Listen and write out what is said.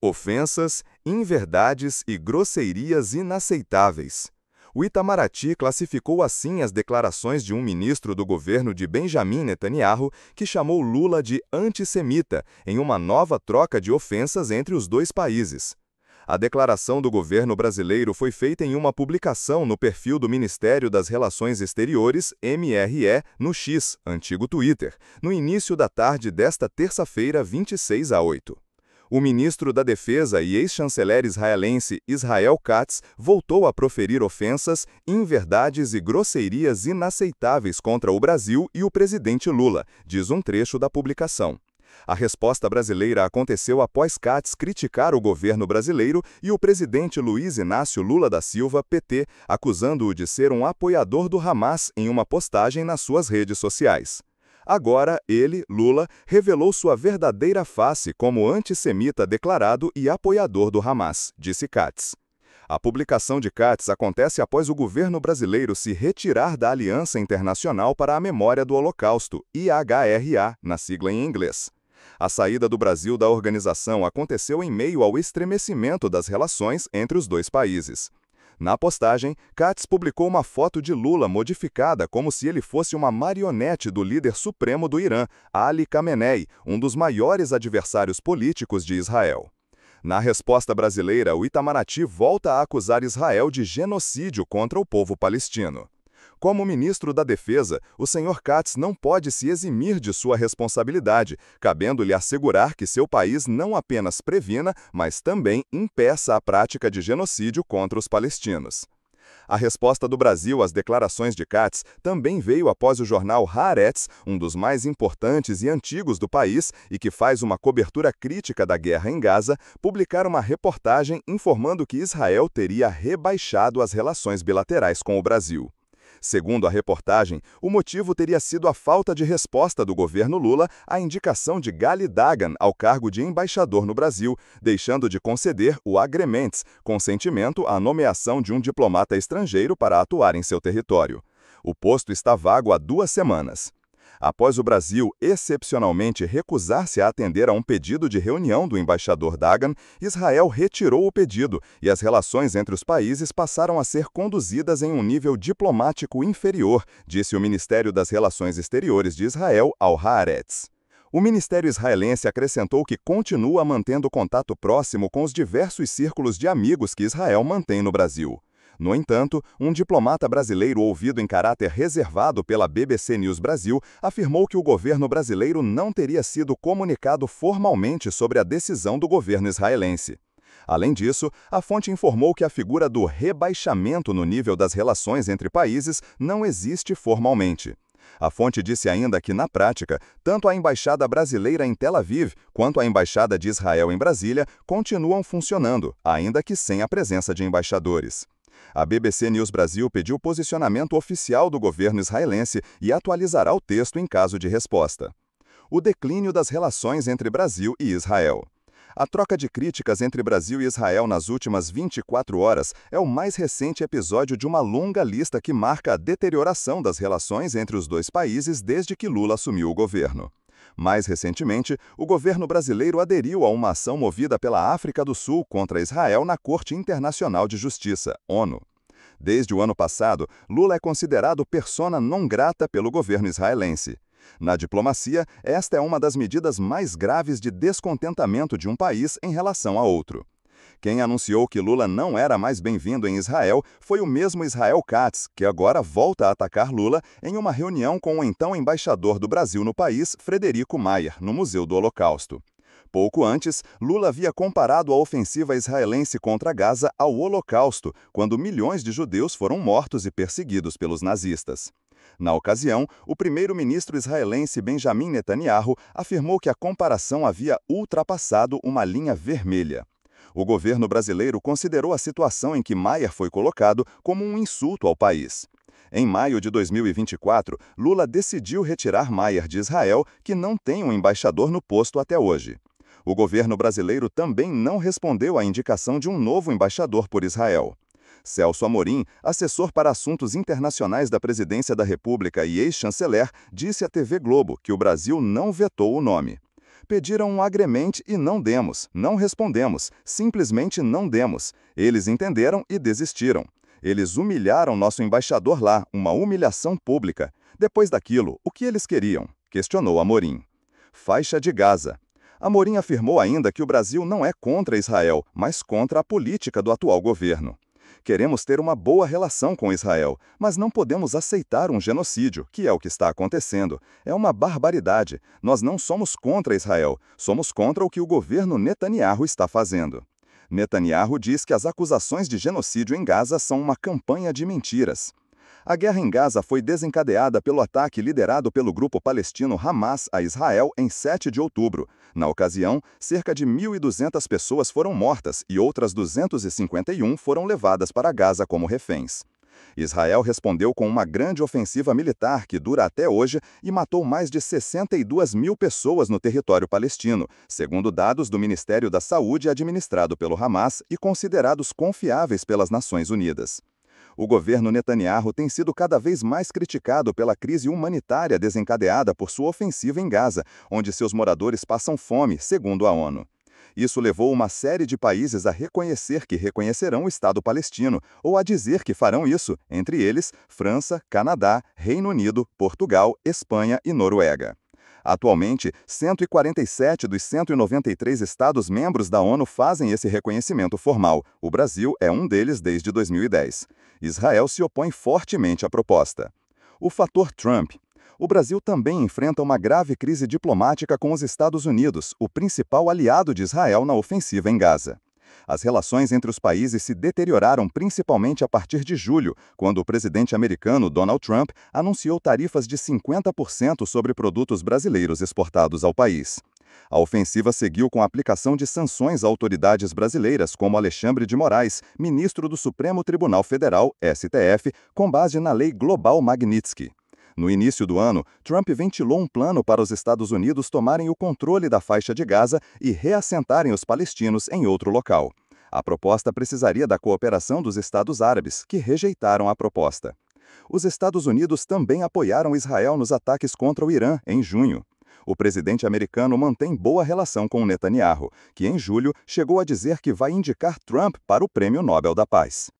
Ofensas, inverdades e grosserias inaceitáveis. O Itamaraty classificou assim as declarações de um ministro do governo de Benjamin Netanyahu, que chamou Lula de antissemita, em uma nova troca de ofensas entre os dois países. A declaração do governo brasileiro foi feita em uma publicação no perfil do Ministério das Relações Exteriores, MRE, no X, antigo Twitter, no início da tarde desta terça-feira, 26/8. O ministro da Defesa e ex-chanceler israelense Israel Katz voltou a proferir ofensas, inverdades e grosserias inaceitáveis contra o Brasil e o presidente Lula, diz um trecho da publicação. A resposta brasileira aconteceu após Katz criticar o governo brasileiro e o presidente Luiz Inácio Lula da Silva, PT, acusando-o de ser um apoiador do Hamas em uma postagem nas suas redes sociais. Agora, ele, Lula, revelou sua verdadeira face como antissemita declarado e apoiador do Hamas, disse Katz. A publicação de Katz acontece após o governo brasileiro se retirar da Aliança Internacional para a Memória do Holocausto, IHRA, na sigla em inglês. A saída do Brasil da organização aconteceu em meio ao estremecimento das relações entre os dois países. Na postagem, Katz publicou uma foto de Lula modificada como se ele fosse uma marionete do líder supremo do Irã, Ali Khamenei, um dos maiores adversários políticos de Israel. Na resposta brasileira, o Itamaraty volta a acusar Israel de genocídio contra o povo palestino. Como ministro da Defesa, o Sr. Katz não pode se eximir de sua responsabilidade, cabendo-lhe assegurar que seu país não apenas previna, mas também impeça a prática de genocídio contra os palestinos. A resposta do Brasil às declarações de Katz também veio após o jornal Haaretz, um dos mais importantes e antigos do país e que faz uma cobertura crítica da guerra em Gaza, publicar uma reportagem informando que Israel teria rebaixado as relações bilaterais com o Brasil. Segundo a reportagem, o motivo teria sido a falta de resposta do governo Lula à indicação de Gali Dagan ao cargo de embaixador no Brasil, deixando de conceder o agreements, consentimento à nomeação de um diplomata estrangeiro para atuar em seu território. O posto está vago há 2 semanas. Após o Brasil excepcionalmente recusar-se a atender a um pedido de reunião do embaixador Dagan, Israel retirou o pedido e as relações entre os países passaram a ser conduzidas em um nível diplomático inferior, disse o Ministério das Relações Exteriores de Israel ao Haaretz. O Ministério israelense acrescentou que continua mantendo contato próximo com os diversos círculos de amigos que Israel mantém no Brasil. No entanto, um diplomata brasileiro ouvido em caráter reservado pela BBC News Brasil afirmou que o governo brasileiro não teria sido comunicado formalmente sobre a decisão do governo israelense. Além disso, a fonte informou que a figura do rebaixamento no nível das relações entre países não existe formalmente. A fonte disse ainda que, na prática, tanto a embaixada brasileira em Tel Aviv quanto a embaixada de Israel em Brasília continuam funcionando, ainda que sem a presença de embaixadores. A BBC News Brasil pediu posicionamento oficial do governo israelense e atualizará o texto em caso de resposta. O declínio das relações entre Brasil e Israel. A troca de críticas entre Brasil e Israel nas últimas 24 horas é o mais recente episódio de uma longa lista que marca a deterioração das relações entre os dois países desde que Lula assumiu o governo. Mais recentemente, o governo brasileiro aderiu a uma ação movida pela África do Sul contra Israel na Corte Internacional de Justiça, ONU. Desde o ano passado, Lula é considerado persona non grata pelo governo israelense. Na diplomacia, esta é uma das medidas mais graves de descontentamento de um país em relação a outro. Quem anunciou que Lula não era mais bem-vindo em Israel foi o mesmo Israel Katz, que agora volta a atacar Lula em uma reunião com o então embaixador do Brasil no país, Frederico Mayer, no Museu do Holocausto. Pouco antes, Lula havia comparado a ofensiva israelense contra Gaza ao Holocausto, quando milhões de judeus foram mortos e perseguidos pelos nazistas. Na ocasião, o primeiro-ministro israelense Benjamin Netanyahu afirmou que a comparação havia ultrapassado uma linha vermelha. O governo brasileiro considerou a situação em que Mayer foi colocado como um insulto ao país. Em maio de 2024, Lula decidiu retirar Mayer de Israel, que não tem um embaixador no posto até hoje. O governo brasileiro também não respondeu à indicação de um novo embaixador por Israel. Celso Amorim, assessor para assuntos internacionais da Presidência da República e ex-chanceler, disse à TV Globo que o Brasil não vetou o nome. Pediram um agremente e não demos, não respondemos, simplesmente não demos. Eles entenderam e desistiram. Eles humilharam nosso embaixador lá, uma humilhação pública. Depois daquilo, o que eles queriam? Questionou Amorim. Faixa de Gaza. Amorim afirmou ainda que o Brasil não é contra Israel, mas contra a política do atual governo. Queremos ter uma boa relação com Israel, mas não podemos aceitar um genocídio, que é o que está acontecendo. É uma barbaridade. Nós não somos contra Israel, somos contra o que o governo Netanyahu está fazendo. Netanyahu diz que as acusações de genocídio em Gaza são uma campanha de mentiras. A guerra em Gaza foi desencadeada pelo ataque liderado pelo grupo palestino Hamas a Israel em 7 de outubro. Na ocasião, cerca de 1.200 pessoas foram mortas e outras 251 foram levadas para Gaza como reféns. Israel respondeu com uma grande ofensiva militar que dura até hoje e matou mais de 62 mil pessoas no território palestino, segundo dados do Ministério da Saúde administrado pelo Hamas e considerados confiáveis pelas Nações Unidas. O governo Netanyahu tem sido cada vez mais criticado pela crise humanitária desencadeada por sua ofensiva em Gaza, onde seus moradores passam fome, segundo a ONU. Isso levou uma série de países a reconhecer que reconhecerão o Estado palestino, ou a dizer que farão isso, entre eles França, Canadá, Reino Unido, Portugal, Espanha e Noruega. Atualmente, 147 dos 193 Estados-membros da ONU fazem esse reconhecimento formal. O Brasil é um deles desde 2010. Israel se opõe fortemente à proposta. O fator Trump. O Brasil também enfrenta uma grave crise diplomática com os Estados Unidos, o principal aliado de Israel na ofensiva em Gaza. As relações entre os países se deterioraram principalmente a partir de julho, quando o presidente americano Donald Trump anunciou tarifas de 50% sobre produtos brasileiros exportados ao país. A ofensiva seguiu com a aplicação de sanções a autoridades brasileiras, como Alexandre de Moraes, ministro do Supremo Tribunal Federal, STF, com base na Lei Global Magnitsky. No início do ano, Trump ventilou um plano para os Estados Unidos tomarem o controle da faixa de Gaza e reassentarem os palestinos em outro local. A proposta precisaria da cooperação dos Estados Árabes, que rejeitaram a proposta. Os Estados Unidos também apoiaram Israel nos ataques contra o Irã em junho. O presidente americano mantém boa relação com Netanyahu, que em julho chegou a dizer que vai indicar Trump para o Prêmio Nobel da Paz.